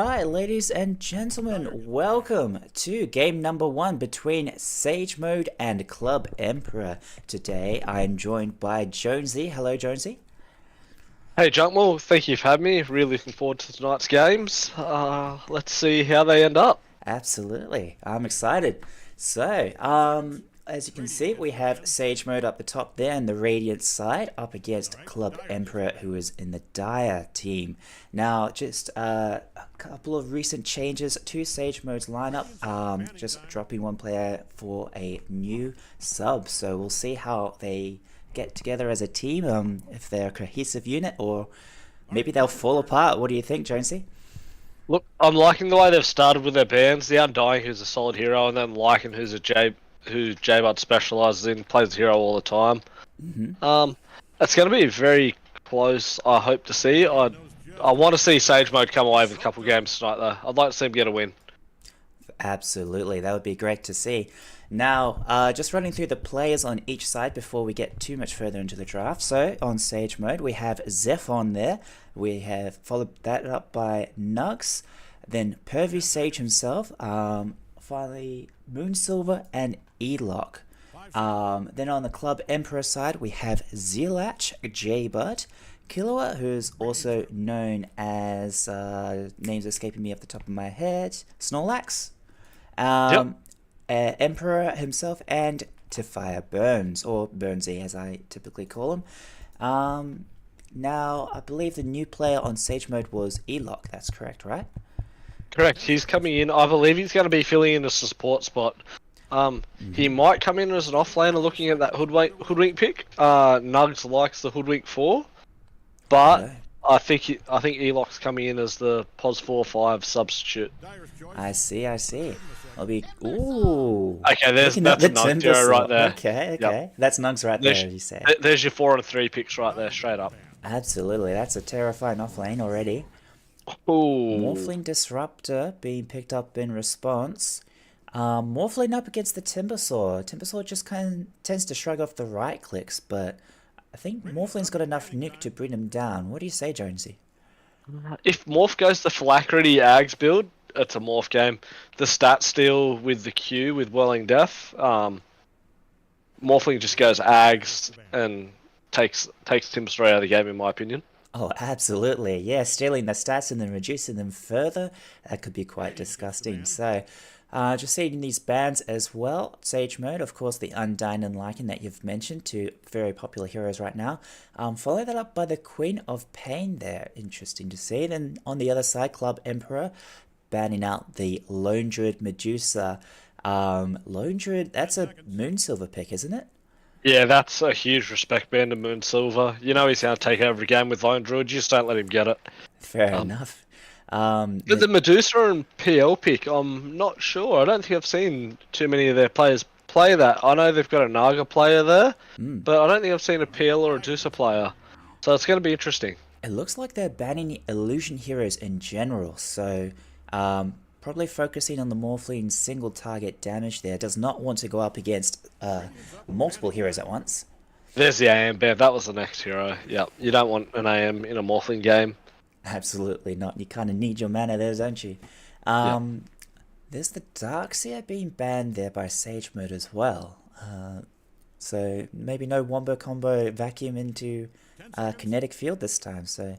Alright, ladies and gentlemen, welcome to game number 1 between Sage Mode and Club Emperor. Today I am joined by Jonesy. Hello, Jonesy. Hey Junkmal, thank you for having me. Really looking forward to tonight's games. Let's see how they end up. Absolutely, I'm excited. So, as you can see, we have Sage Mode up the top there and the Radiant side up against Club Emperor, who is in the Dire team. Now, just a couple of recent changes to Sage Mode's lineup, just dropping one player for a new sub. So we'll see how they get together as a team, if they're a cohesive unit, or maybe they'll fall apart. What do you think, Jonesy? Look, I'm liking the way they've started with their bands. The Undying, who's a solid hero, and then Lycan, who J-Bud specialises in, plays the hero all the time. It's going to be very close. I hope to see. I want to see Sage Mode come away with a couple games tonight, though. I'd like to see him get a win. Absolutely, that would be great to see. Now, just running through the players on each side before we get too much further into the draft. So, on Sage Mode, we have Zephon there. We have followed that up by Nugs, then Pervy Sage himself, finally Moonsilver and Elock. Then on the Club Emperor side, we have Zilach, J-Bud, Killua, who's also known as, names escaping me off the top of my head, Snorlax. Emperor himself, and Tefire Burns, or Burnsy as I typically call him. Now, I believe the new player on Sage Mode was Elock, that's correct, right? Correct, he's coming in. I believe he's going to be filling in as a support spot. He might come in as an offlaner looking at that Hoodwink pick. Nugs likes the Hoodwink 4, but I think Elock's coming in as the POS 4-5 substitute. I see. I'll be... Ooh! Okay, that's a Nugs hero right there. Okay. Yep. That's Nugs right there, as you said. There's your 4 and 3 picks right there, straight up. Absolutely, that's a terrifying offlane already. Ooh. Morphling Disruptor being picked up in response. Morphling up against the Timbersaw. Timbersaw just kind of tends to shrug off the right clicks, but I think Morphling's got enough nuke to bring him down. What do you say, Jonesy? If Morph goes the Phylactery Ags build, it's a Morph game. The stat steal with the Q with Welling Death, Morphling just goes Ags and takes Timbersaw out of the game, in my opinion. Oh, absolutely. Yeah, stealing the stats and then reducing them further, that could be quite disgusting. So, just seeing these bands as well. Sage Mode, of course, the Undying and Lycan that you've mentioned, two very popular heroes right now. Follow that up by the Queen of Pain there. Interesting to see. Then on the other side, Club Emperor, banning out the Lone Druid Medusa. Lone Druid, that's a Moonsilver pick, isn't it? Yeah, that's a huge respect band to Moonsilver. You know he's going to take over a game with Lone Druid, you just don't let him get it. Fair enough. But the Medusa and PL pick, I'm not sure. I don't think I've seen too many of their players play that. I know they've got a Naga player there, but I don't think I've seen a PL or a Medusa player. So it's going to be interesting. It looks like they're banning illusion heroes in general, so probably focusing on the Morphling single target damage there. Does not want to go up against multiple heroes at once. There's the AM band. That was the next hero. Yeah, you don't want an AM in a Morphling game. Absolutely not. You kind of need your mana there, don't you? There's the Darkseer being banned there by Sage Mode as well. So maybe no Wombo combo vacuum into kinetic field this time. So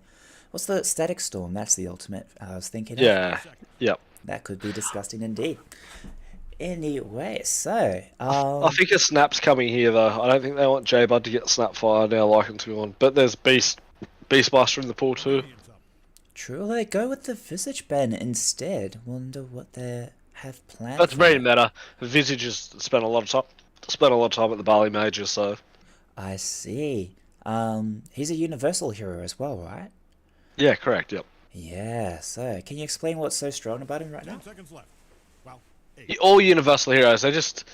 what's the Static Storm? That's the ultimate I was thinking of. Yeah, yep. That could be disgusting indeed. Anyway, so... I think a Snap's coming here, though. I don't think they want J-Bud to get Snapfire now, like him to go on. But there's Beastmaster in the pool, too. True, they go with the Visage ban instead. Wonder what they have planned. That's very meta. Visage has spent a lot of time at the Bali Major, so... I see. He's a universal hero as well, right? Yeah, correct, yep. Yeah, so can you explain what's so strong about him right now? All universal heroes, they're just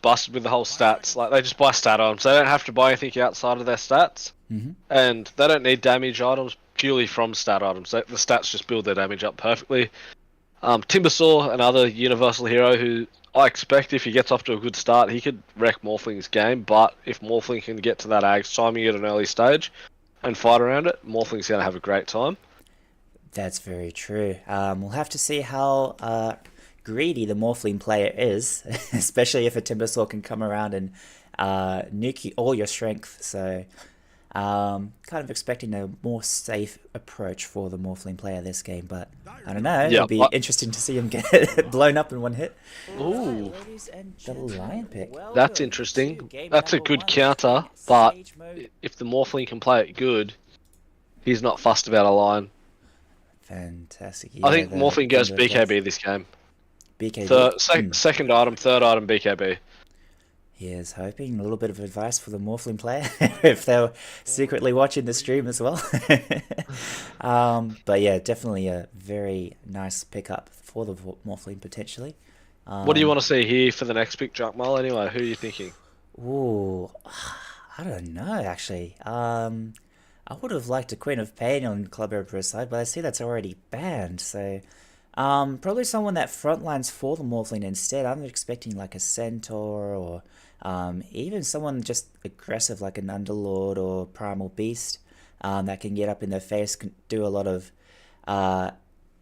busted with the whole stats. Like, they just buy stat items. They don't have to buy anything outside of their stats. And they don't need damage items purely from stat items. The stats just build their damage up perfectly. Timbersaw, another universal hero who I expect if he gets off to a good start, he could wreck Morphling's game, but if Morphling can get to that Ags timing at an early stage and fight around it, Morphling's going to have a great time. That's very true. We'll have to see how greedy the Morphling player is, especially if a Timbersaw can come around and nuke all your strength. So, kind of expecting a more safe approach for the Morphling player this game, but I don't know. Yeah, It'll be interesting to see him get blown up in one hit. Ooh, The lion pick. that's interesting. That's a good counter, but if the Morphling can play it good, he's not fussed about a line. Fantastic. I think Morphling goes BKB this game. BKB. Second item, third item, BKB. Here's hoping a little bit of advice for the Morphling player if they're secretly watching the stream as well. But yeah, definitely a very nice pickup for the Morphling potentially. What do you want to see here for the next pick, Junkmull? Anyway, who are you thinking? Ooh, I don't know actually. I would have liked a Queen of Pain on Club Emperor's side, but I see that's already banned, so probably someone that frontlines for the Morphling instead. I'm expecting like a Centaur or even someone just aggressive like an Underlord or Primal Beast that can get up in their face, can do a lot of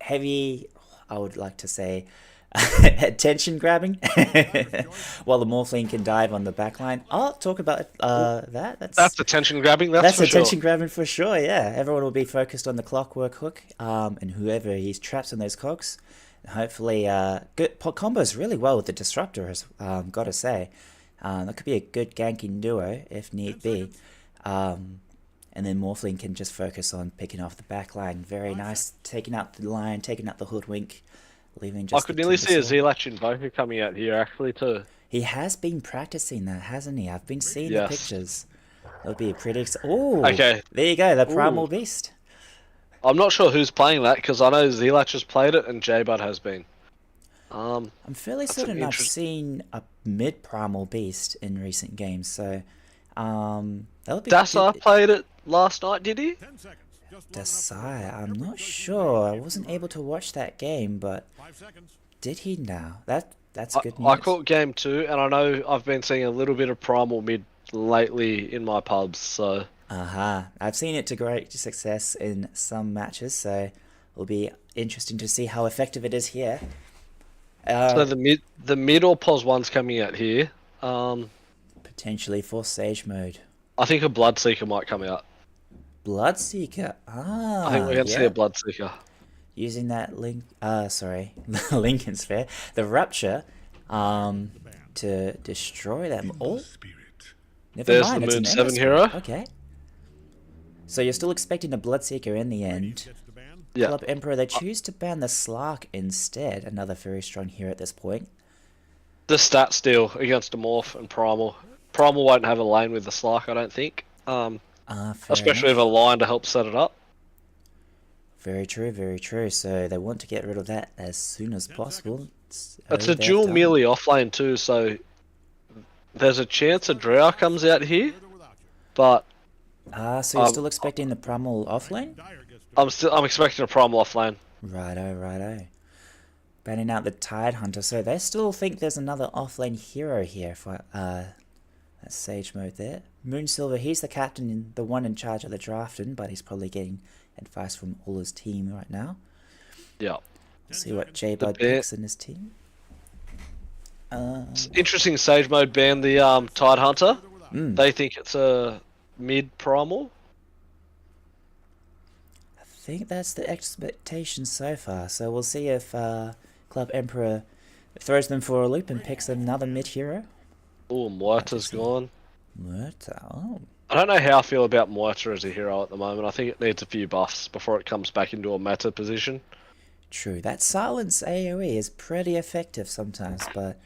heavy, I would like to say, attention grabbing while the Morphling can dive on the backline. I'll talk about that. That's attention grabbing, that's for attention sure. grabbing for sure, yeah. Everyone will be focused on the clockwork hook and whoever he's traps on those cogs. Hopefully, good combos really well with the disruptor, has gotta say. That could be a good ganking duo if need be. And then Morphling can just focus on picking off the back line. Very nice, taking out the line, taking out the hoodwink, leaving just I could nearly see a Zelach Invoker coming out here actually too. He has been practicing that, hasn't he? I've been seeing the Yes. pictures. That would be a pretty... Oh, Okay. There you go, the Primal Ooh. Beast. I'm not sure who's playing that because I know Zelach has played it and J-Bud has been. I'm fairly certain I've seen a mid Primal Beast in recent games, so that would be... Dasar played it last night, did he? Dasai, I'm not sure. I wasn't able to watch that game, but did he now? That's good news. I caught game 2 and I know I've been seeing a little bit of Primal mid lately in my pubs, so... I've seen it to great success in some matches, so it'll be interesting to see how effective it is here. So the mid or pos one's coming out here. Potentially for Sage mode. I think a Bloodseeker might come out. Bloodseeker. I think we're going to see a Bloodseeker. Using that link, sorry, the Lincoln Sphere, the Rupture, to destroy them all. Never mind, the it's Moon an 7 hero. Okay. So you're still expecting a Bloodseeker in the end. Yeah. Club Emperor, they choose to ban the Slark instead. Another very strong hero at this point. The stat steal against a Morph and Primal. Primal won't have a lane with the Slark, I don't think. Especially with a line to help set it up. Very true, very true. So they want to get rid of that as soon as possible. It's a dual melee offlane too, so there's a chance a Drow comes out here, but... so you're still expecting the Primal offlane? I'm expecting a Primal offlane. Righto. Banning out the Tide Hunter, so they still think there's another offlane hero here for that Sage mode there. Moonsilver, he's the captain, the one in charge of the drafting, but he's probably getting advice from all his team right now. Yeah. Let's see what J-Bud picks in his team. It's interesting Sage mode banned the Tide Hunter. They think it's a mid Primal. I think that's the expectation so far, so we'll see if Club Emperor throws them for a loop and picks another mid hero. Oh, Muerta's gone. Muerta, oh. I don't know how I feel about Muerta as a hero at the moment. I think it needs a few buffs before it comes back into a meta position. True, that silence AoE is pretty effective sometimes, but...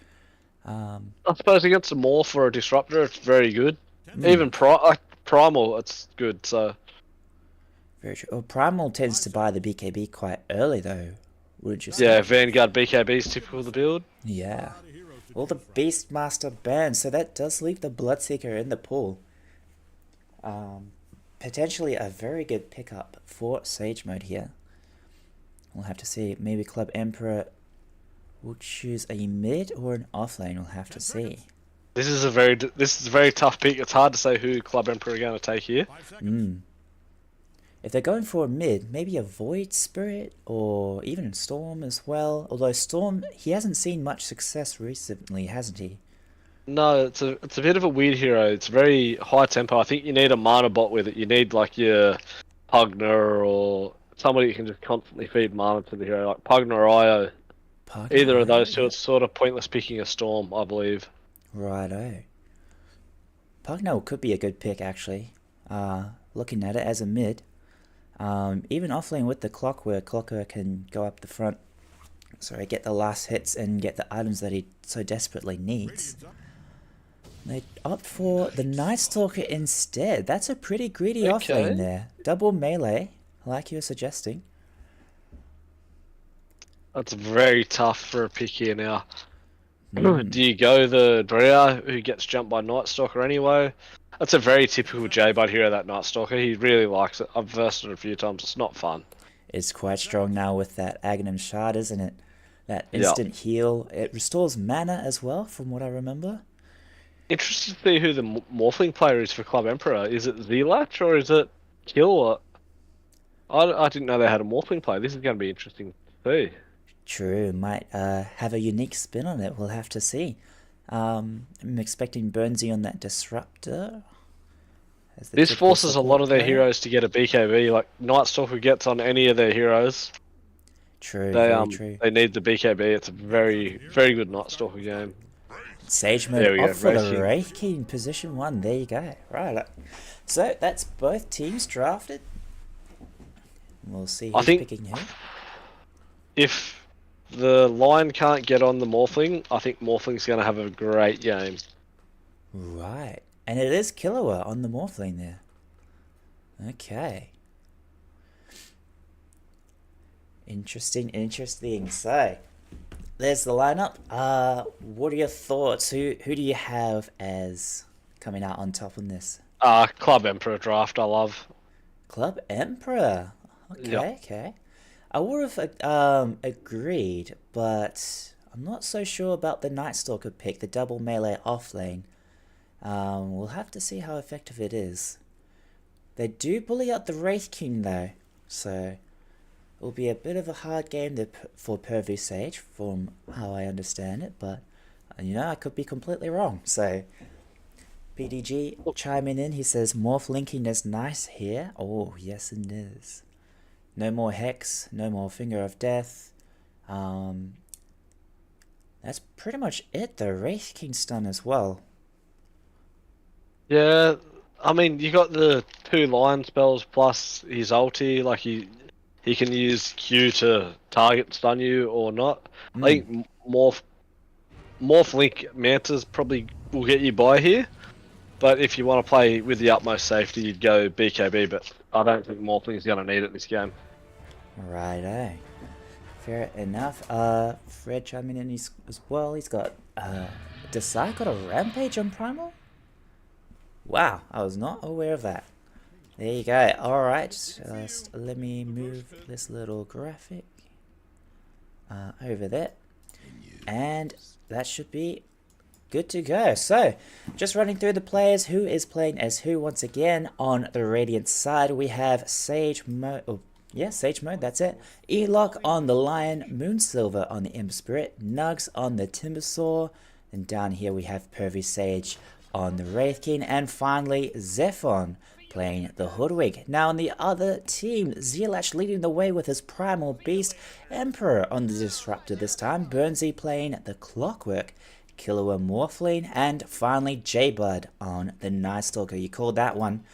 I suppose against a Morph or a Disruptor, it's very good. Even Primal, it's good, so... Very true. Well, Primal tends to buy the BKB quite early, though, wouldn't you say? Yeah, Vanguard BKB is typical of the build. Yeah. Well, the Beastmaster banned, so that does leave the Bloodseeker in the pool. Potentially a very good pickup for Sage mode here. We'll have to see. Maybe Club Emperor will choose a mid or an offlane. We'll have to see. This is a very tough pick. It's hard to say who Club Emperor are going to take here. If they're going for a mid, maybe a Void Spirit or even Storm as well. Although Storm, he hasn't seen much success recently, hasn't he? No, it's a bit of a weird hero. It's very high tempo. I think you need a mana bot with it. You need like your Pugner or somebody who can just constantly feed mana to the hero, like Pugner or Io. Either of those two, it's sort of pointless picking a Storm, I believe. Righto. Pugno could be a good pick actually. Looking at it as a mid. Even offlane with the Clockwork, Clockwork can go up the front. Sorry, get the last hits and get the items that he so desperately needs. They opt for the Night Stalker instead. That's a pretty greedy offlane there. Double melee, like you were suggesting. That's very tough for a pick here now. Do you go the Drea, who gets jumped by Night Stalker anyway? That's a very typical J-Bud hero, that Night Stalker. He really likes it. I've versed it a few times. It's not fun. It's quite strong now with that Aghanim Shard, isn't it? That instant heal. It restores mana as well, from what I remember. Interested to see who the Morphling player is for Club Emperor. Is it Zelatch or is it Kill? I didn't know they had a Morphling player. This is going to be interesting to see. True, might have a unique spin on it. We'll have to see. I'm expecting Burnsy on that Disruptor. This forces a lot of their heroes to get a BKB. Like Night Stalker gets on any of their heroes. True, very true. They need the BKB. It's a very, very good Night Stalker game. Sage mode off for the Wraith King, position 1. There you go. Right. So that's both teams drafted. We'll see who's picking who. If the line can't get on the Morphling, I think Morphling's going to have a great game. Right. And it is Killua on the Morphling there. Okay. Interesting. So, there's the lineup. What are your thoughts? Who do you have as coming out on top on this? Club Emperor draft, I love. Club Emperor? Okay. I would have agreed, but I'm not so sure about the Night Stalker pick, the double melee offlane. We'll have to see how effective it is. They do bully out the Wraith King though, so it will be a bit of a hard game for Purview Sage, from how I understand it, but I could be completely wrong. So PDG chiming in, he says morph linking is nice here. Oh yes it is. No more Hex, no more Finger of Death. That's pretty much it. The Wraith King stun as well. Yeah, I mean, you got the 2 lion spells plus his ulti. Like he can use Q to target stun you or not. I think Morph Link Mantas probably will get you by here. But if you want to play with the utmost safety, you'd go BKB. But I don't think Morphling's going to need it this game. Righto. Fair enough. Fred chiming in as well. He's got Desai got a Rampage on Primal? Wow, I was not aware of that. There you go. Alright, just let me move this little graphic over there. And that should be good to go. So, just running through the players. Who is playing as who once again? On the Radiant side, we have Sage Mode. Sage Mode, that's it. Elock on the Lion, Moonsilver on the Ember Spirit, Nugs on the Timbersaw, and down here we have Purview Sage on the Wraith King, and finally Zephon playing the Hoodwink. Now on the other team, Zealach leading the way with his Primal Beast, Emperor on the Disruptor this time, Burnsy playing the Clockwork, Killua Morphling, and finally J-Bud on the Night Stalker. You called that one.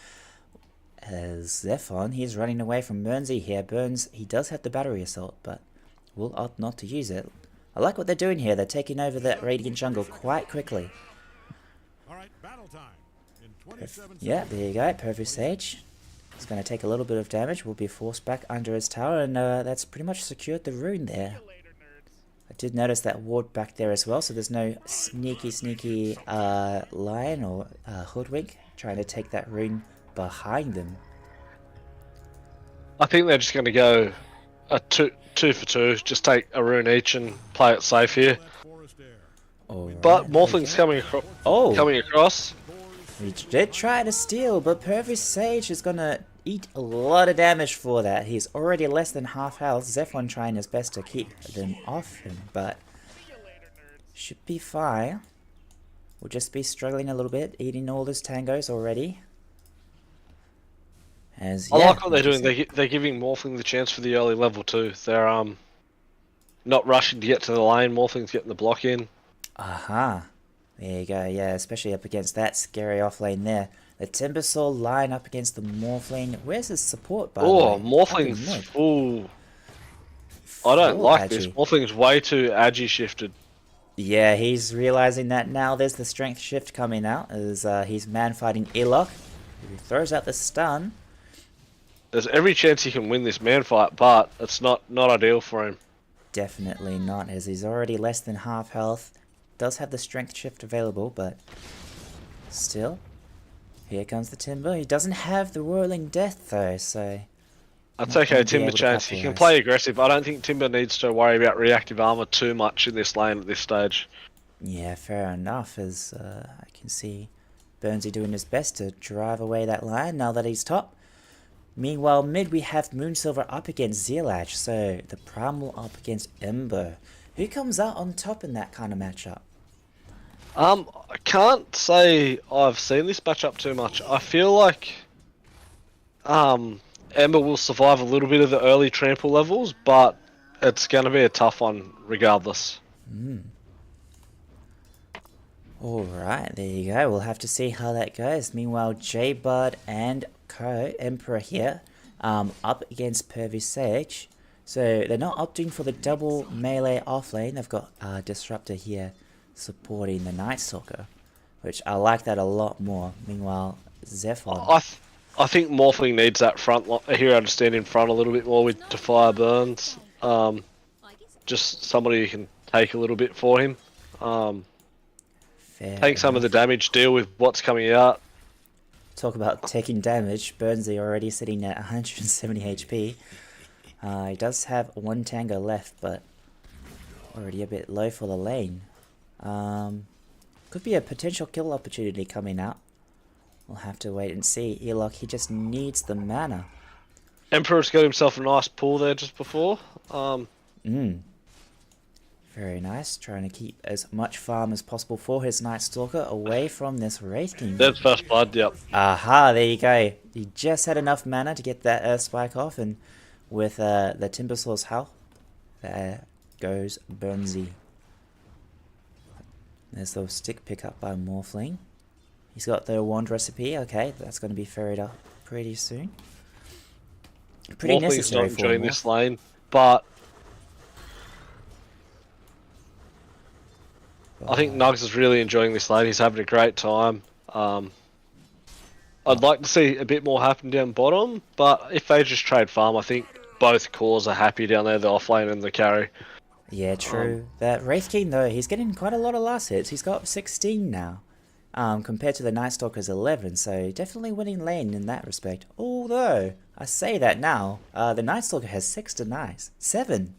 Zephon, he's running away from Burnsy here. Burns, he does have the Battery Assault, but will opt not to use it. I like what they're doing here. They're taking over that Radiant jungle quite quickly. Yeah, there you go. Perfect Sage. He's going to take a little bit of damage. Will be forced back under his tower, and that's pretty much secured the rune there. I did notice that ward back there as well, so there's no sneaky lion or hoodwink trying to take that rune behind them. I think they're just going to go a two for two. Just take a rune each and play it safe here. Right, but Morphling's coming across. He did try to steal, but Purview Sage is gonna eat a lot of damage for that. He's already less than half health. Zephon trying his best to keep them off him, but should be fine. We'll just be struggling a little bit, eating all those tangos already. As, I yeah, like what they're doing. They're giving Morphling the chance for the early level too. They're not rushing to get to the lane. Morphling's getting the block in. Aha. There you go, yeah, especially up against that scary offlane there. The Timbersaw line up against the Morphling. Where's his support, by the way? Oh, Morphling's full. I don't like this. Morphling's way too agi shifted. Yeah, he's realizing that now. There's the strength shift coming out as he's man fighting Elok, who throws out the stun. There's every chance he can win this man fight, but it's not ideal for him. Definitely not, as he's already less than half health. Does have the strength shift available, but still. Here comes the Timber. He doesn't have the Whirling Death though, so... That's okay, Timber chance. He can play aggressive. I don't think Timber needs to worry about reactive armor too much in this lane at this stage. Yeah, fair enough, as I can see Burnsy doing his best to drive away that line now that he's top. Meanwhile, mid we have Moonsilver up against Zealach, so the Primal up against Ember. Who comes out on top in that kind of matchup? I can't say I've seen this matchup too much. I feel like Ember will survive a little bit of the early trample levels, but it's going to be a tough one regardless. Alright, there you go. We'll have to see how that goes. Meanwhile, J-Bud and Co, Emperor here, up against Pervy Sage. So they're not opting for the double melee offlane. They've got Disruptor here supporting the Night Stalker, which I like that a lot more. Meanwhile, Zephon. I think Morphling needs that hero to stand in front a little bit more with Defier Burns. Just somebody who can take a little bit for him. Take some of the damage, deal with what's coming out. Talk about taking damage. Burnsy already sitting at 170 HP. He does have one Tango left, but already a bit low for the lane. Could be a potential kill opportunity coming out. We'll have to wait and see. Elok, he just needs the mana. Emperor's got himself a nice pull there just before. Very nice. Trying to keep as much farm as possible for his Night Stalker away from this Wraith King. That's first blood, yep. Aha, there you go. He just had enough mana to get that Earth Spike off, and with the Timbersaw's health, there goes Burnsy. There's the stick pick up by Morphling. He's got the wand recipe. Okay, that's going to be ferried up pretty soon. Pretty necessary for him. This lane, but I think Nugs is really enjoying this lane. He's having a great time. I'd like to see a bit more happen down bottom, but if they just trade farm, I think both cores are happy down there, the offlane and the carry. Yeah, true. That Wraith King, though, he's getting quite a lot of last hits. He's got 16 now, compared to the Night Stalker's 11, so definitely winning lane in that respect. Although, I say that now, the Night Stalker has 6 denies. 7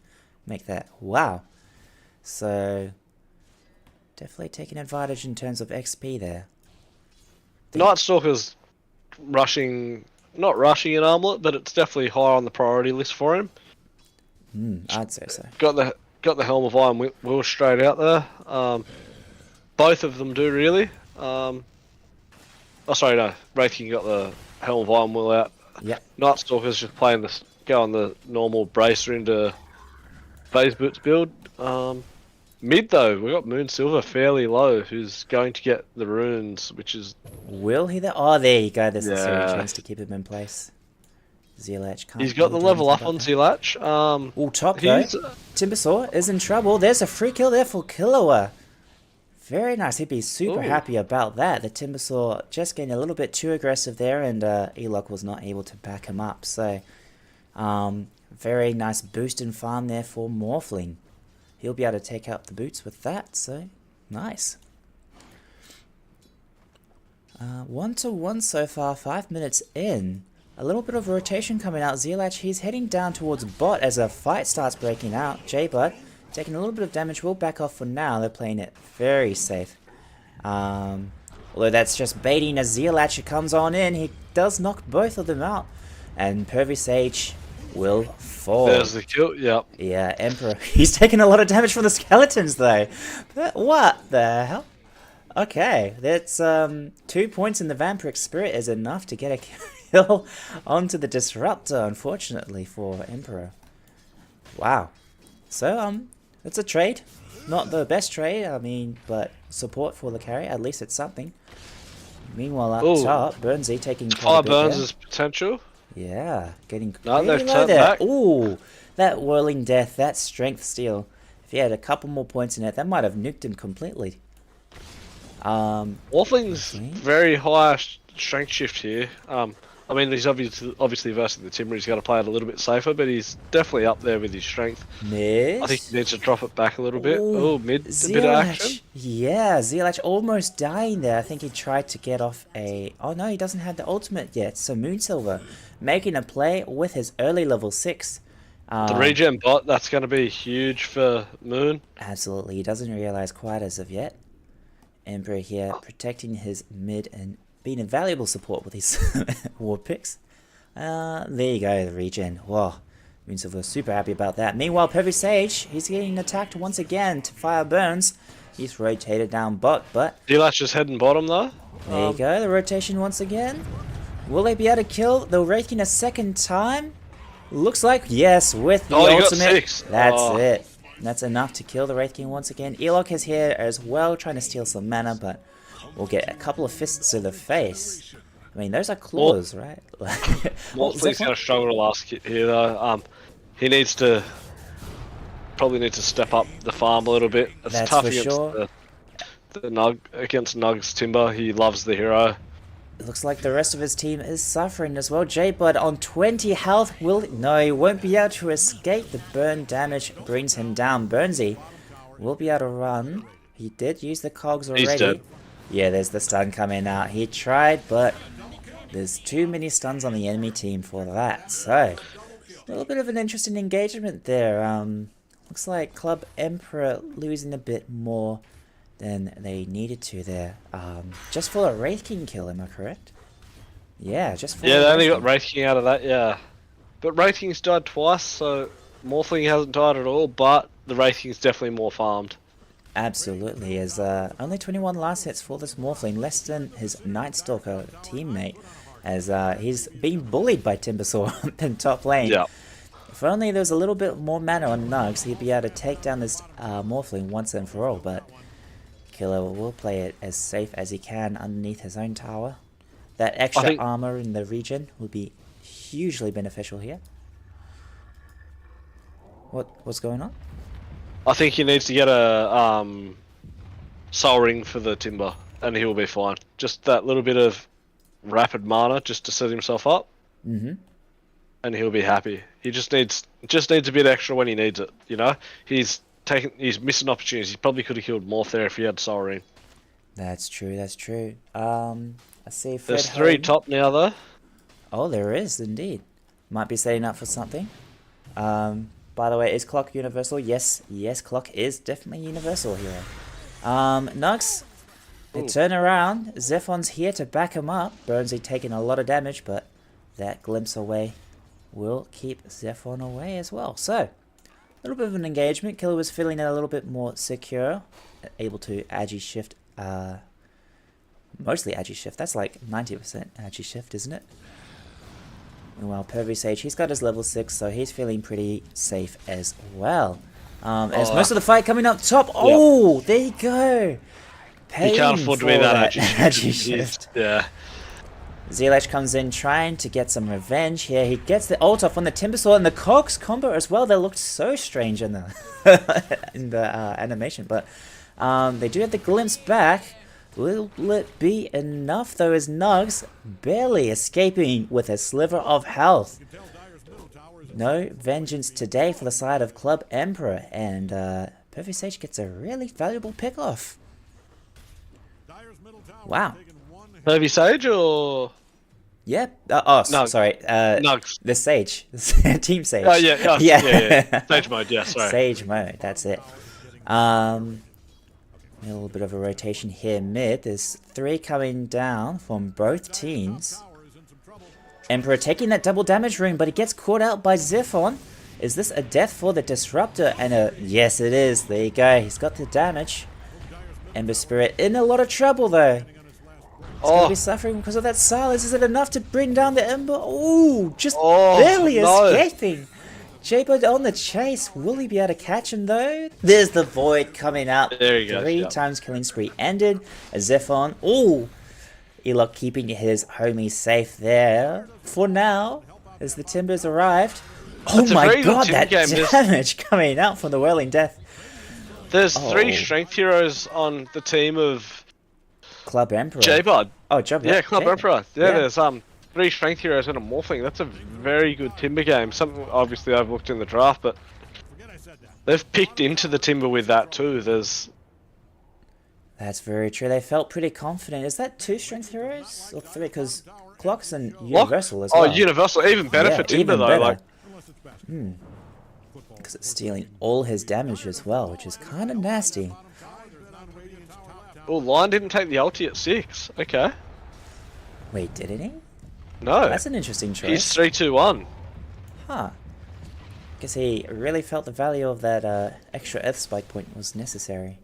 make that. Wow. So, definitely taking advantage in terms of XP there. Night Stalker's not rushing an armlet, but it's definitely higher on the priority list for him. I'd say so. Got the Helm of Iron Will straight out there. Both of them do really. Oh sorry, no. Wraith King got the Helm of Iron Will out. Yep. Night Stalker's just playing this, going the normal bracer into phase boots build. Mid though, we got Moonsilver fairly low, who's going to get the runes, which is. Will he? Oh, there you go. There's a serious chance to keep him in place. Zealach can't. He's got the level up on Zealach. All top though. Timbersaw is in trouble. There's a free kill there for Killua. Very nice. He'd be super happy about that. The Timbersaw just getting a little bit too aggressive there, and Elok was not able to back him up. So, very nice boost in farm there for Morphling. He'll be able to take out the boots with that. So, nice. 1-1 so far. 5 minutes in. A little bit of rotation coming out. Zealach, he's heading down towards bot as a fight starts breaking out. J-Bud taking a little bit of damage. Will back off for now. They're playing it very safe. Although that's just baiting as Zealach comes on in. He does knock both of them out. And Pervy Sage will fall. There's the kill, yep. Yeah, Emperor. He's taking a lot of damage from the skeletons, though. But what the hell? Okay, that's 2 points in the Vampiric Spirit is enough to get a kill onto the Disruptor, unfortunately, for Emperor. Wow. So, it's a trade. Not the best trade, I mean, but support for the carry. At least it's something. Meanwhile, up top, Burnsy taking quite a bit Burns' potential. Yeah, getting No, pretty they've low turned there. back. Ooh, that Whirling Death, that Strength Steal. If he had a couple more points in it, that might have nuked him completely. Morphling's very high strength shift here. I mean, he's obviously versus the Timber. He's got to play it a little bit safer, but he's definitely up there with his strength. Miss? I think he needs to drop it back a little bit. Ooh, Oh, a bit of action. Yeah, Zealach almost dying there. I think he tried to get off a... Oh no, he doesn't have the ultimate yet. So Moonsilver making a play with his early level 6. The regen bot, that's going to be huge for Moon. Absolutely, he doesn't realize quite as of yet. Emperor here protecting his mid and being a valuable support with his ward picks. There you go, the regen. Whoa, Moonsilver super happy about that. Meanwhile, Pervy Sage, he's getting attacked once again to fire burns. He's rotated down bot, but... D-Latch is heading bottom though. There you go, the rotation once again. Will they be able to kill the Wraithkin a second time? Looks like yes, with the ultimate. Got 6. That's it. That's enough to kill the Wraith King once again. Elok is here as well, trying to steal some mana, but we'll get a couple of fists to the face. I mean, those are claws, right? Morphling's going to struggle to last hit here, though. He needs to... Probably need to step up the farm a little bit. It's That's tough for against sure. the Nug, against Nug's Timber. He loves the hero. It looks like the rest of his team is suffering as well. J-Bud on 20 health will... No, he won't be able to escape. The burn damage brings him down. Burnsy will be able to run. He did use the cogs already. He's dead. Yeah, there's the stun coming out. He tried, but there's too many stuns on the enemy team for that. So, a little bit of an interesting engagement there. Looks like Club Emperor losing a bit more than they needed to there. Just for a Wraith King kill, am I correct? Yeah, just for Yeah, they only got Wraith King out of that, yeah. But Wraith King's died twice, so Morphling hasn't died at all, but the Wraith King's definitely more farmed. Absolutely, as only 21 last hits for this Morphling, less than his Night Stalker teammate, as he's being bullied by Timbersaw in top lane. Yeah. If only there was a little bit more mana on Nugs, he'd be able to take down this Morphling once and for all, but Killer will play it as safe as he can underneath his own tower. That extra armor in the region will be hugely beneficial here. What's going on? I think he needs to get a Soul Ring for the Timber, and he will be fine. Just that little bit of rapid mana just to set himself up. Mm-hmm. And he'll be happy. He just needs a bit extra when he needs it, you know? He's missing opportunities. He probably could have killed Morph there if he had Soul Ring. That's true, that's true. I see Fred There's 3 home. top now though. Oh, there is indeed. Might be setting up for something. By the way, is Clock universal? Yes, Clock is definitely universal here. Nux, they turn around. Zephon's here to back him up. Burnsy taking a lot of damage, but that glimpse away will keep Zephon away as well. So, a little bit of an engagement. Killer was feeling a little bit more secure, able to agi shift, mostly agi shift. That's like 90% agi shift, isn't it? Meanwhile, Pervy Sage, he's got his level 6, so he's feeling pretty safe as well. As most of the fight coming up top. Oh, yep. There you go. He can't afford to be that agi shift. Yeah. Zealach comes in trying to get some revenge here. He gets the ult off on the Timbersaw and the Cogs combo as well. They looked so strange in the animation, but they do have the glimpse back. Will it be enough though, as Nugs barely escaping with a sliver of health? No vengeance today for the side of Club Emperor, and Pervy Sage gets a really valuable pick off. Wow. Pervy Sage or? Yep. Sorry. Nugs. The Sage. Team Sage. Oh, yeah. Yeah. Sage mode, yeah, sorry. Sage mode, that's it. A little bit of a rotation here mid. There's 3 coming down from both teams. Emperor taking that double damage rune, but he gets caught out by Zephon. Is this a death for the Disruptor? And yes, it is. There you go. He's got the damage. Ember Spirit in a lot of trouble, though. He's going to be suffering because of that silence. Is it enough to bring down the Ember? Ooh, just barely escaping. Jaybird on the chase. Will he be able to catch him, though? There's the Void coming out. There he goes. 3 times killing spree ended. Zephon. Ooh. Elok keeping his homie safe there. For now, as the Timbers arrived. Oh my god, that damage coming out from the Whirling Death. There's 3 strength heroes on the team of Club Emperor. Jaybird. Oh, Jaybird. Yeah, Club Emperor. Yeah, there's 3 strength heroes and a morphing. That's a very good Timber game. Something obviously I've looked in the draft, but they've picked into the Timber with that too. That's very true. They felt pretty confident. Is that 2 strength heroes or 3? Because Clock's and Universal as well. Oh, Universal, even better for Timber though. Better. Because it's stealing all his damage as well, which is kind of nasty. Oh, Lion didn't take the ulti at 6. Okay. Wait, didn't he? No. That's an interesting choice. He's 3-2-1. Huh. Guess he really felt the value of that extra Earth Spike point was necessary.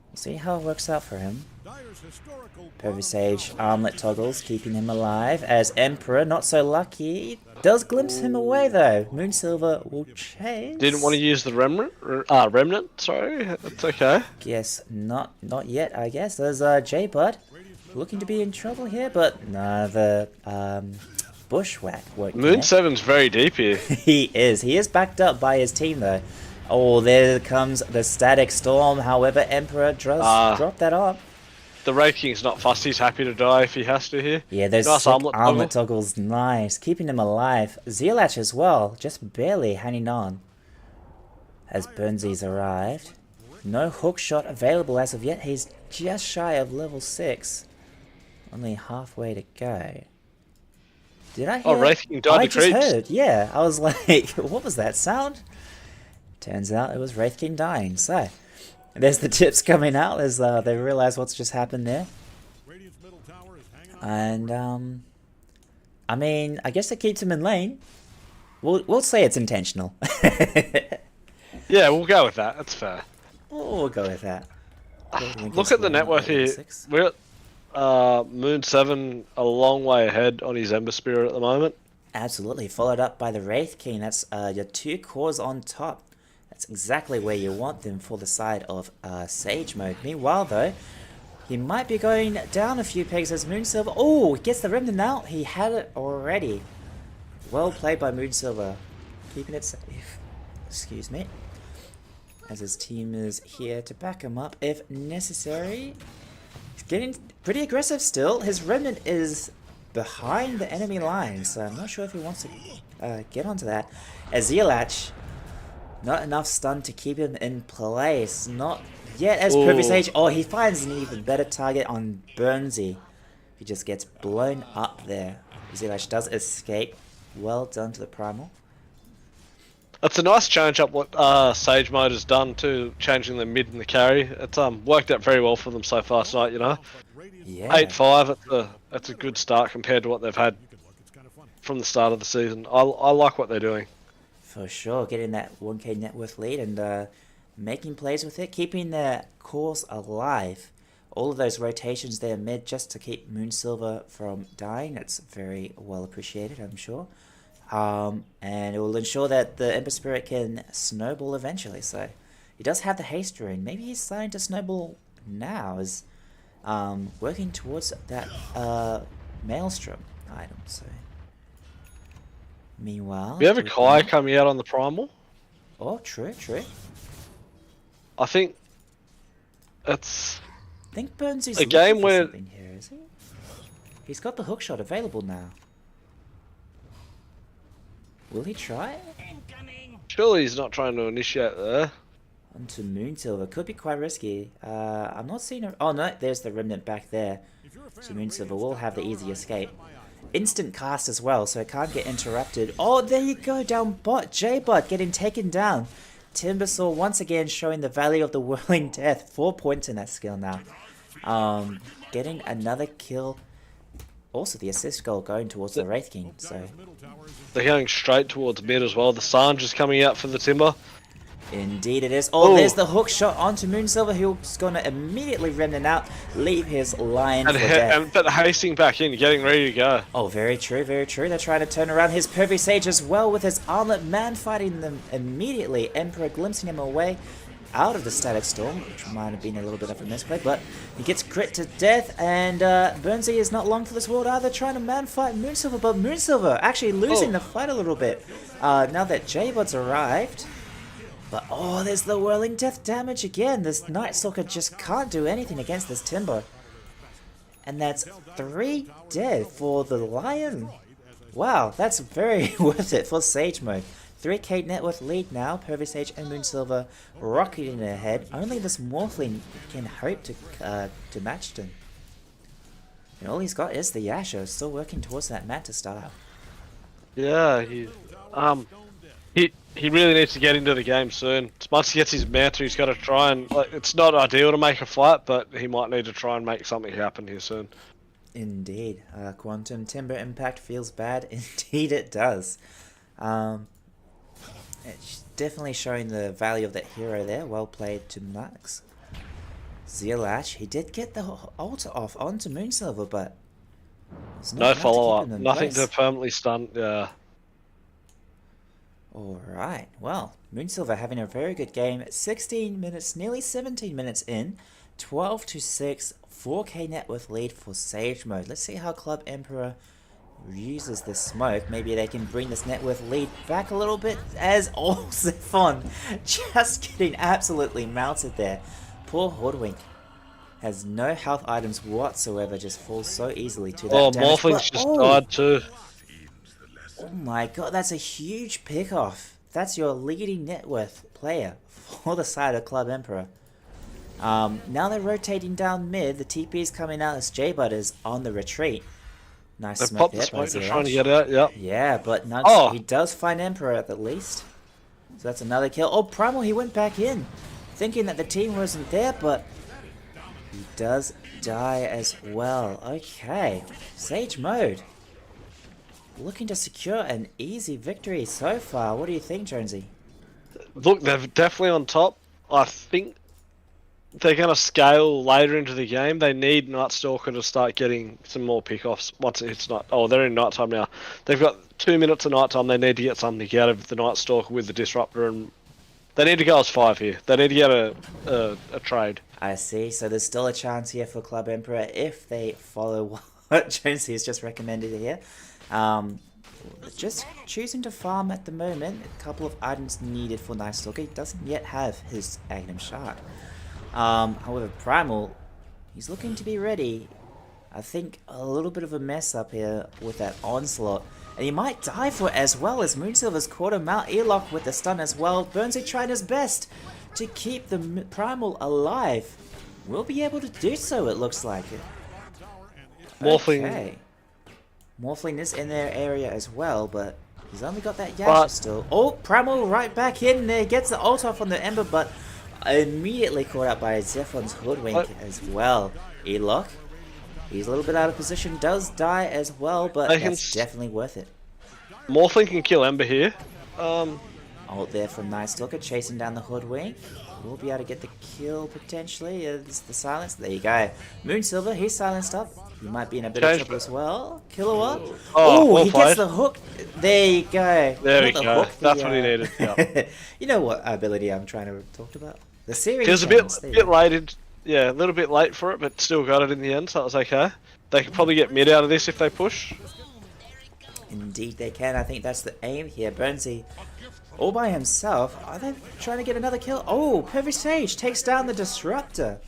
We'll see how it works out for him. Pervy Sage armlet toggles, keeping him alive, as Emperor, not so lucky, does glimpse him away though. Moonsilver will chase. Didn't want to use the remnant, sorry, that's okay. Guess not yet, I guess. There's Jaybird looking to be in trouble here, but no, the bushwhack worked. Moon 7's very deep here. He is backed up by his team though. Oh, there comes the Static Storm, however, Emperor does drop that off. The Wraith King's not fussed, he's happy to die if he has to here. Yeah, those nice armlet toggles, nice. Keeping him alive. Zealach as well, just barely hanging on. As Burnsy's arrived. No hook shot available as of yet. He's just shy of level 6. Only halfway to go. Did I hear? Oh, Wraith King died to creeps. I just heard, yeah. I was like, what was that sound? Turns out it was Wraith King dying, so... There's the tips coming out as they realize what's just happened there. And, I mean, I guess it keeps him in lane. We'll say it's intentional. Yeah, we'll go with that. That's fair. We'll go with that. Look at the net worth here. We're at Moon 7 a long way ahead on his Ember Spirit at the moment. Absolutely. Followed up by the Wraith King. That's your 2 cores on top. That's exactly where you want them for the side of Sage mode. Meanwhile, though, he might be going down a few pegs as Moonsilver. Oh, he gets the remnant now. He had it already. Well played by Moonsilver. Keeping it safe. Excuse me. As his team is here to back him up if necessary. He's getting pretty aggressive still. His remnant is behind the enemy line, so I'm not sure if he wants to get onto that. As Zealach... Not enough stun to keep him in place. Not yet as Pervy Sage. Oh, he finds an even better target on Burnsy. He just gets blown up there. Zealach does escape. Well done to the Primal. It's a nice change up what Sage mode has done to changing the mid and the carry. It's worked out very well for them so far tonight, you know. Yeah. 8-5, that's a good start compared to what they've had from the start of the season. I like what they're doing. For sure, getting that 1k net worth lead and making plays with it, keeping their cores alive. All of those rotations there mid just to keep Moonsilver from dying. That's very well appreciated, I'm sure. And it will ensure that the Ember Spirit can snowball eventually. So he does have the haste rune. Maybe he's starting to snowball now as working towards that Maelstrom item. So. Meanwhile... We have a Kai coming out on the Primal. Oh, true. I think... It's... I think Burnsy's a game where... something here, is he? He's got the hookshot available now. Will he try? Surely he's not trying to initiate there. Onto Moonsilver. Could be quite risky. I'm not seeing... Oh, no, there's the Remnant back there. So Moonsilver will have the easy escape. Instant cast as well, so it can't get interrupted. Oh, there you go, down bot. J-Bot getting taken down. Timbersaw once again showing the value of the Whirling Death. 4 points in that skill now. Getting another kill. also the assist goal going towards the Wraith King. So they're going straight towards mid as well. The Sanj is coming out for the Timber. indeed it is. Oh, there's the hook shot onto Moonsilver, who's going to immediately remnant out, leave his Lion for death. But Hasting back in, getting ready to go. Oh, very true, very true. They're trying to turn around his Pervy Sage as well with his Armlet Man fighting them immediately. Emperor glimpsing him away out of the Static Storm, which might have been a little bit of a misplay, but he gets crit to death, and Burnsy is not long for this world either, trying to man fight Moonsilver, but Moonsilver actually losing the fight a little bit now that J-Bod's arrived. But oh, there's the Whirling Death damage again. This Night Stalker just can't do anything against this Timber. And that's 3 dead for the Lion. Wow, that's very worth it for Sage mode. 3k net worth lead now. Pervy Sage and Moonsilver rocketing ahead. Only this Morphling can hope to match them. And all he's got is the Yasha, still working towards that Manta style. Yeah, he really needs to get into the game soon. Once he gets his Manta, he's got to try and... it's not ideal to make a fight, but he might need to try and make something happen here soon. Indeed. Quantum Timber Impact feels bad. Indeed it does. It's definitely showing the value of that hero there. Well played to Max. Zealash, he did get the ult off onto Moonsilver, but... no follow-up. Nothing to permanently stun. Yeah. Alright, well, Moonsilver having a very good game. 16 minutes, nearly 17 minutes in. 12-6, 4k net worth lead for Sage mode. Let's see how Club Emperor uses this smoke. Maybe they can bring this net worth lead back a little bit, as Zephon just getting absolutely melted there. Poor Hoodwink has no health items whatsoever, just falls so easily to that damage. Morphling's just died too. Oh my god, that's a huge pick-off. That's your leading net worth player for the side of Club Emperor. Now they're rotating down mid. The TP is coming out as J-Bud is on the retreat. Nice smoke there. They're trying to get out, yep. Yeah, but Nugs, he does find Emperor at the least. So that's another kill. Oh, Primal, he went back in, thinking that the team wasn't there, but he does die as well. Okay, Sage mode. Looking to secure an easy victory so far. What do you think, Jonesy? Look, they're definitely on top. I think they're going to scale later into the game. They need Night Stalker to start getting some more pickoffs once it's not... Oh, they're in nighttime now. They've got 2 minutes of nighttime. They need to get something out of the Night Stalker with the Disruptor, and they need to go as 5 here. They need to get a trade. I see. So there's still a chance here for Club Emperor if they follow what Jonesy has just recommended here. Just choosing to farm at the moment. A couple of items needed for Night Stalker. He doesn't yet have his Aghanim Shard. However, Primal, he's looking to be ready. I think a little bit of a mess up here with that onslaught. And he might die for it as well, as Moonsilver's caught him out. Earlock with the stun as well. Burnsy tried his best to keep the Primal alive. Will be able to do so, it looks like it. Morphling. Okay. Morphling is in their area as well, but he's only got that Yasha still. Oh, Primal right back in there. Gets the ult off on the Ember, but immediately caught out by Zephon's Hoodwink as well. Elock, he's a little bit out of position. Does die as well, but that's definitely worth it. Morphling can kill Ember here. Ult there from Night Stalker, chasing down the Hoodwink. We'll be able to get the kill potentially. It's the silence. There you go. Moonsilver, he's silenced up. He might be in a bit of trouble as well. Kilowatt. Oh, he gets the hook. There you go. There we go. That's what he needed. Yep. You know what ability I'm trying to talk about? The series. It was a bit late. Yeah, a little bit late for it, but still got it in the end, so that was okay. They could probably get mid out of this if they push. Indeed they can. I think that's the aim here. Burnsy all by himself. Are they trying to get another kill? Oh, Pervy Sage takes down the Disruptor.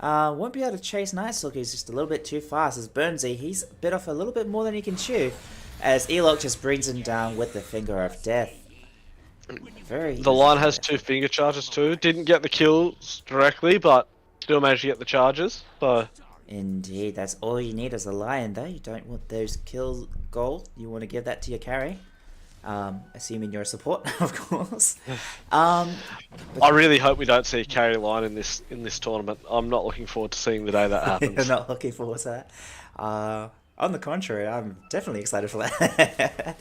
Won't be able to chase Night Stalker. He's just a little bit too fast. As Burnsy, he's bit off a little bit more than he can chew. As Elock just brings him down with the Finger of Death. The line has 2 finger charges too. Didn't get the kills directly, but still managed to get the charges. So. Indeed, that's all you need as a Lion though. You don't want those kills gold. You want to give that to your carry. Assuming you're a support, of course. I really hope we don't see a carry line in this tournament. I'm not looking forward to seeing the day that happens. You're not looking forward to that. On the contrary, I'm definitely excited for that.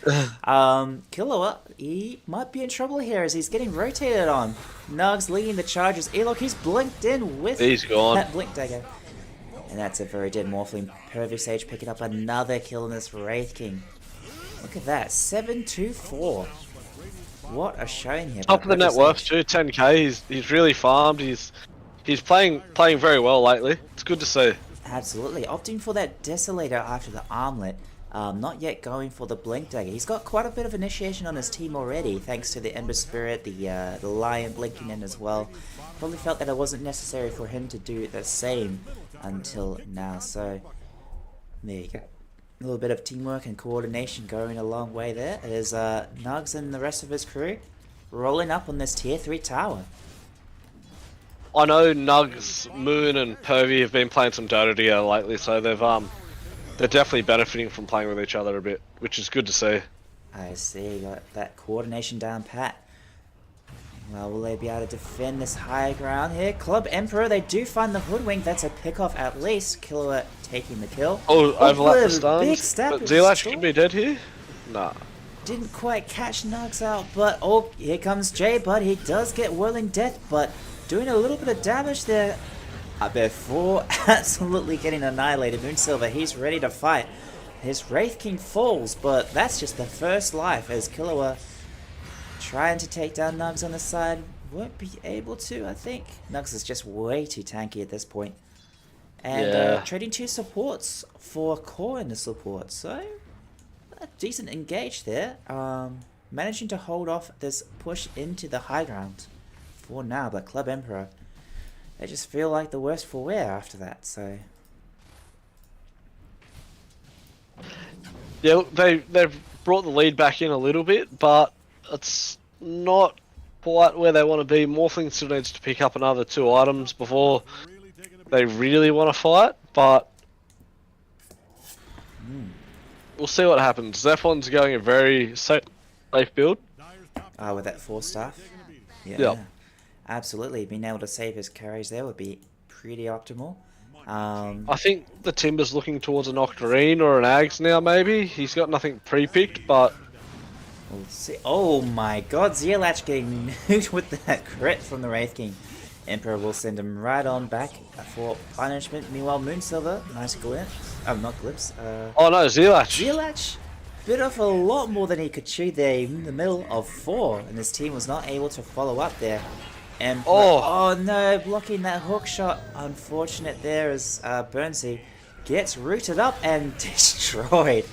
Killua, he might be in trouble here as he's getting rotated on. Nugs leading the charges. Elok, he's blinked in with He's gone. that blink dagger. And that's a very dead Morphling. Pervy Sage picking up another kill in this Wraith King. Look at that, 7-2-4. What a showing here. Top of the net worth too, 10k. He's really farmed. He's playing very well lately. It's good to see. Absolutely, opting for that Desolator after the armlet. Not yet going for the Blink Dagger. He's got quite a bit of initiation on his team already, thanks to the Ember Spirit, the Lion blinking in as well. Probably felt that it wasn't necessary for him to do the same until now. So there you go. A little bit of teamwork and coordination going a long way there. As Nugs and the rest of his crew rolling up on this tier 3 tower. I know Nugs, Moon, and Pervy have been playing some Dota together lately, so they're definitely benefiting from playing with each other a bit, which is good to see. I see, got that coordination down pat. Well, will they be able to defend this high ground here? Club Emperor, they do find the Hoodwink. That's a pick-off at least. Killua taking the kill. Oh, overlap the stuns. Big step. But Zelash could be dead here? Nah. Didn't quite catch Nugs out, but oh, here comes Jay, but he does get Whirling Death, but doing a little bit of damage there before absolutely getting annihilated. Moonsilver, he's ready to fight. His Wraith King falls, but that's just the first life as Killua trying to take down Nugs on the side. Won't be able to, I think. Nugs is just way too tanky at this point. And trading 2 supports for core in the support. So, a decent engage there. Managing to hold off this push into the high ground for now. But Club Emperor, they just feel like the worst for wear after that. So, yeah, they've brought the lead back in a little bit, but it's not quite where they want to be. Morphling still needs to pick up another 2 items before they really want to fight, but we'll see what happens. Zephon's going a very safe build. with that 4 staff. Yeah, yep. Absolutely. Being able to save his carries there would be pretty optimal. I think the Timber's looking towards an Octarine or an Ags now, maybe. He's got nothing pre-picked, but we'll see. Oh my god, Zealach getting nuked with that crit from the Wraith King. Emperor will send him right on back for punishment. Meanwhile, Moonsilver, nice glimpse. Oh, not glimpse. Oh no, Zealach. Zealach bit off a lot more than he could chew there in the middle of 4, and his team was not able to follow up there. Emperor, oh no, blocking that hook shot. Unfortunate there as Burnsy gets rooted up and destroyed.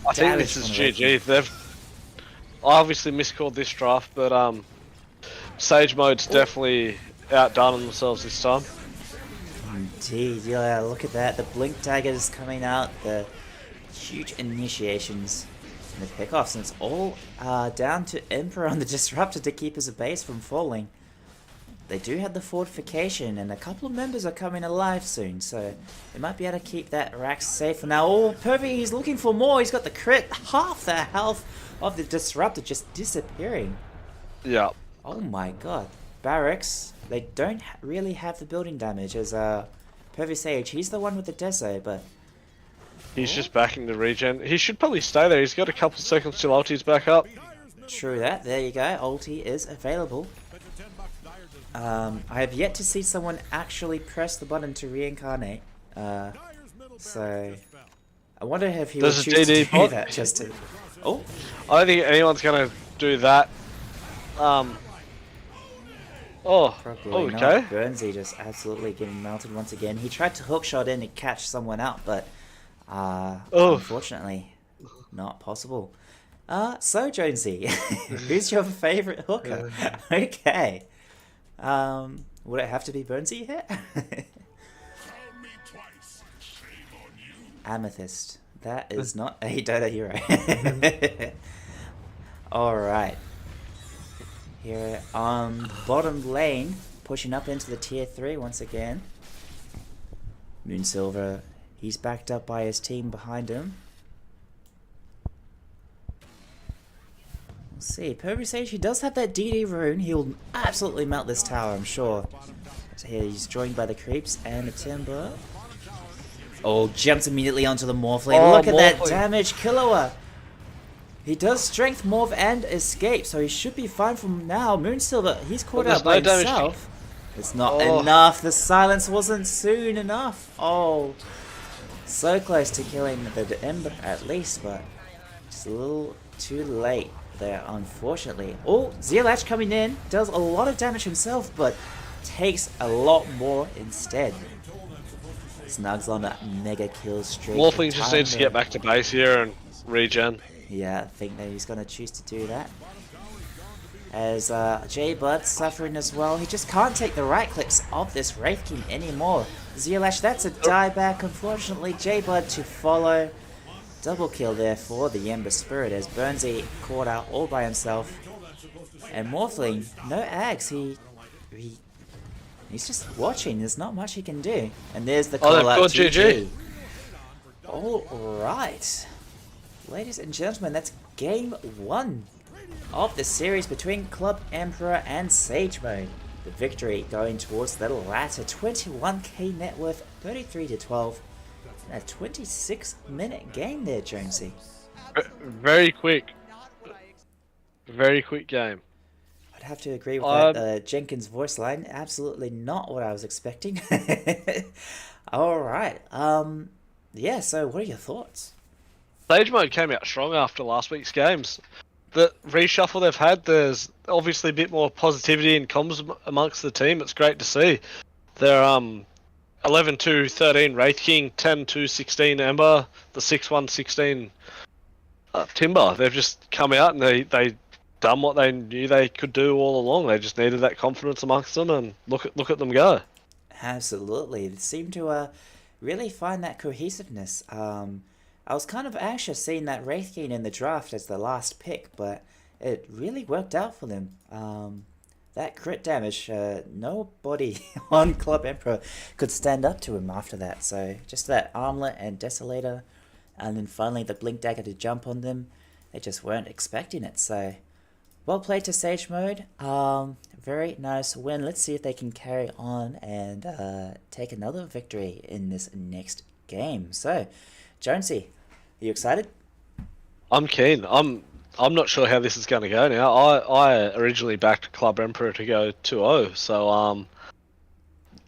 I think this is GG. They've obviously miscalled this draft, but Sage Mode's definitely outdone themselves this time. Indeed, yeah, look at that. The blink daggers coming out, the huge initiations, and the pickoffs, and it's all down to Emperor on the Disruptor to keep his base from falling. They do have the fortification, and a couple of members are coming alive soon, so they might be able to keep that rack safe for now. Oh, Pervy, he's looking for more. He's got the crit. Half the health of the Disruptor just disappearing. Yeah. Oh my god. Barracks, they don't really have the building damage as Pervy Sage. He's the one with the Deso, but he's just backing the regen. He should probably stay there. He's got a couple seconds till ulti's back up. True that. There you go. Ulti is available. I have yet to see someone actually press the button to reincarnate. So I wonder if he would choose to do that just to... Oh! I don't think anyone's going to do that. Probably okay. Not. Burnsy just absolutely getting melted once again. He tried to hookshot in to catch someone out, but unfortunately not possible. So Jonesy, who's your favourite hooker? Okay. Would it have to be Burnsy here? Amethyst. That is not a Dota hero. Alright. Here on bottom lane, pushing up into the tier 3 once again. Moonsilver, he's backed up by his team behind him. We'll see. Pervy Sage, he does have that DD rune. He'll absolutely melt this tower, I'm sure. So here he's joined by the creeps and the timber. Oh, jumps immediately onto the Morphling. Oh, Look at that Morphling. damage, Killua. He does strength morph and escape, so he should be fine from now. Moonsilver, he's caught But out by there's no damage to- himself. It's not enough. The silence wasn't soon enough. Oh, so close to killing the Ember at least, but just a little too late there, unfortunately. Oh, Zealach coming in, does a lot of damage himself, but takes a lot more instead. Snugs on that mega kill streak. Morphling just needs to get back to base here and regen. Yeah, I think that he's going to choose to do that. As J-Bud suffering as well. He just can't take the right clicks of this Wraith King anymore. Zealash, that's a dieback. Unfortunately, J-Bud to follow. Double kill there for the Ember Spirit as Burnsy caught out all by himself. And Morphling, no ags. He's just watching. There's not much he can do. And there's the call out GG. Alright. Ladies and gentlemen, that's game 1 of the series between Club Emperor and Sage Mode. The victory going towards the latter. 21k net worth, 33-12. And a 26-minute game there, Jonesy. Very quick. Very quick game. I'd have to agree with that Jenkins voice line. Absolutely not what I was expecting. Alright. Yeah, so what are your thoughts? Sage Mode came out strong after last week's games. The reshuffle they've had, there's obviously a bit more positivity and comms amongst the team. It's great to see. They're 11-2-13 Wraith King, 10-2-16 Ember, the 6-1-16 Timber. They've just come out and they done what they knew they could do all along. They just needed that confidence amongst them, and look at them go. Absolutely. They seem to really find that cohesiveness. I was kind of anxious seeing that Wraith King in the draft as the last pick, but it really worked out for them. That crit damage, nobody on Club Emperor could stand up to him after that. So just that Armlet and Desolator, and then finally the Blink Dagger to jump on them. They just weren't expecting it. So well played to Sage Mode. Very nice win. Let's see if they can carry on and take another victory in this next game. So, Jonesy, are you excited? I'm keen. I'm not sure how this is going to go now. I originally backed Club Emperor to go 2-0, so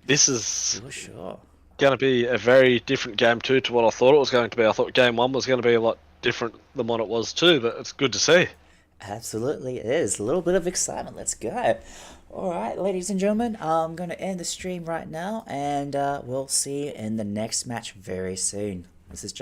this is sure. going to be a very different game 2 to what I thought it was going to be. I thought game 1 was going to be a lot different than what it was too, but it's good to see. Absolutely it is. A little bit of excitement. Let's go. Alright, ladies and gentlemen, I'm going to end the stream right now, and we'll see you in the next match very soon. This is John.